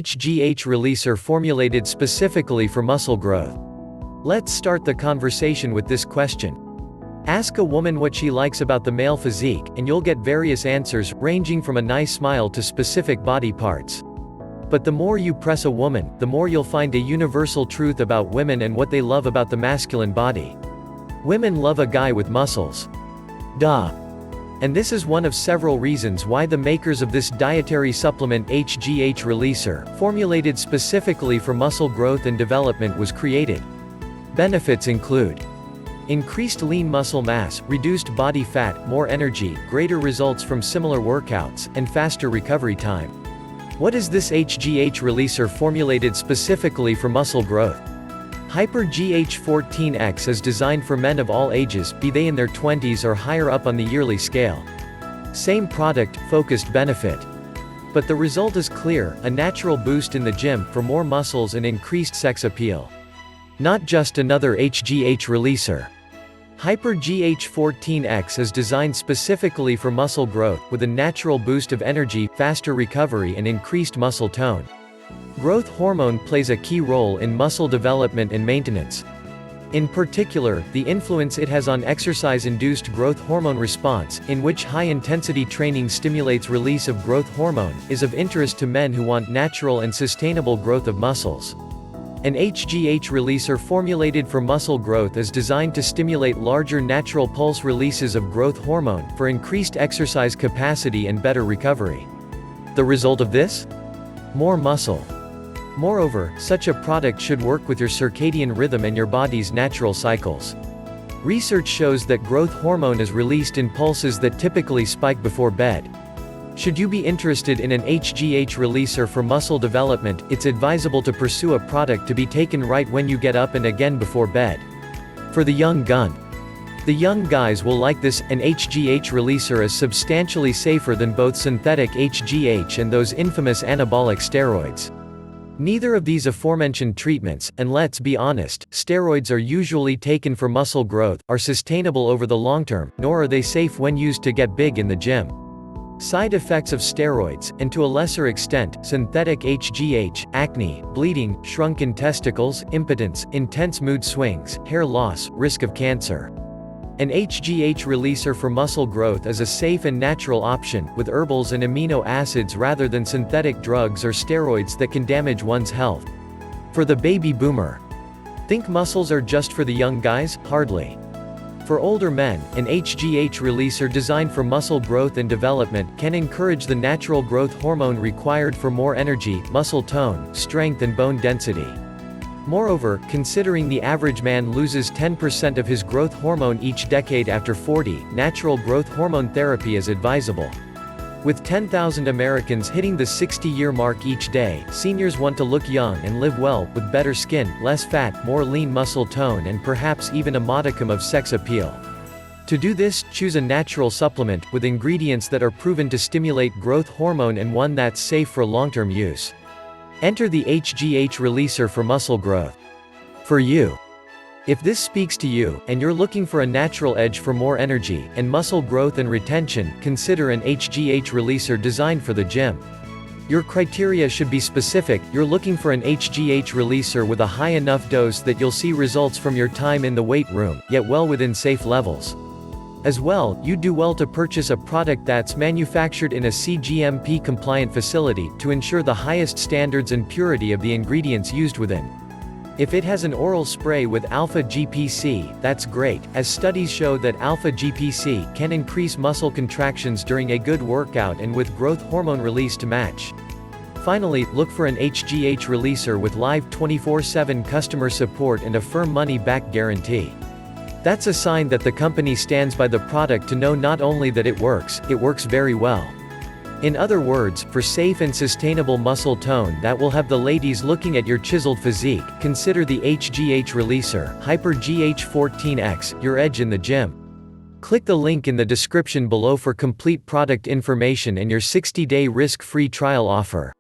HGH releaser formulated specifically for muscle growth? Let's start the conversation with this question. Ask a woman what she likes about the male physique, and you'll get various answers, ranging from a nice smile to specific body parts. But the more you press a woman, the more you'll find a universal truth about women and what they love about the masculine body. Women love a guy with muscles. Duh. And this is one of several reasons why the makers of this dietary supplement HGH releaser, formulated specifically for muscle growth and development, was created. Benefits include increased lean muscle mass, reduced body fat, more energy, greater results from similar workouts, and faster recovery time. What is this HGH releaser formulated specifically for muscle growth? HyperGH 14X is designed for men of all ages, be they in their 20s or higher up on the yearly scale. Same product, focused benefit. But the result is clear, a natural boost in the gym, for more muscles and increased sex appeal. Not just another HGH releaser. HyperGH 14X is designed specifically for muscle growth, with a natural boost of energy, faster recovery and increased muscle tone. Growth hormone plays a key role in muscle development and maintenance. In particular, the influence it has on exercise-induced growth hormone response, in which high-intensity training stimulates release of growth hormone, is of interest to men who want natural and sustainable growth of muscles. An HGH releaser formulated for muscle growth is designed to stimulate larger natural pulse releases of growth hormone, for increased exercise capacity and better recovery. The result of this? More muscle. Moreover, such a product should work with your circadian rhythm and your body's natural cycles. Research shows that growth hormone is released in pulses that typically spike before bed. Should you be interested in an HGH releaser for muscle development, it's advisable to pursue a product to be taken right when you get up and again before bed. For the young gun. The young guys will like this. An HGH releaser is substantially safer than both synthetic HGH and those infamous anabolic steroids. Neither of these aforementioned treatments, and let's be honest, steroids are usually taken for muscle growth, are sustainable over the long term, nor are they safe when used to get big in the gym. Side effects of steroids, and to a lesser extent, synthetic HGH: acne, bleeding, shrunken testicles, impotence, intense mood swings, hair loss, risk of cancer. An HGH releaser for muscle growth is a safe and natural option, with herbals and amino acids rather than synthetic drugs or steroids that can damage one's health. For the baby boomer. Think muscles are just for the young guys? Hardly. For older men, an HGH releaser designed for muscle growth and development can encourage the natural growth hormone required for more energy, muscle tone, strength and bone density. Moreover, considering the average man loses 10% of his growth hormone each decade after 40, natural growth hormone therapy is advisable. With 10,000 Americans hitting the 60-year mark each day, seniors want to look young and live well, with better skin, less fat, more lean muscle tone and perhaps even a modicum of sex appeal. To do this, choose a natural supplement, with ingredients that are proven to stimulate growth hormone and one that's safe for long-term use. Enter the HGH releaser for muscle growth. For you. If this speaks to you, and you're looking for a natural edge for more energy, and muscle growth and retention, consider an HGH releaser designed for the gym. Your criteria should be specific. You're looking for an HGH releaser with a high enough dose that you'll see results from your time in the weight room, yet well within safe levels. As well, you do well to purchase a product that's manufactured in a CGMP-compliant facility, to ensure the highest standards and purity of the ingredients used within. If it has an oral spray with alpha-GPC, that's great, as studies show that alpha-GPC can increase muscle contractions during a good workout and with growth hormone release to match. Finally, look for an HGH releaser with live 24/7 customer support and a firm money-back guarantee. That's a sign that the company stands by the product to know not only that it works very well. In other words, for safe and sustainable muscle tone that will have the ladies looking at your chiseled physique, consider the HGH releaser, HyperGH 14X, your edge in the gym. Click the link in the description below for complete product information and your 60-day risk-free trial offer.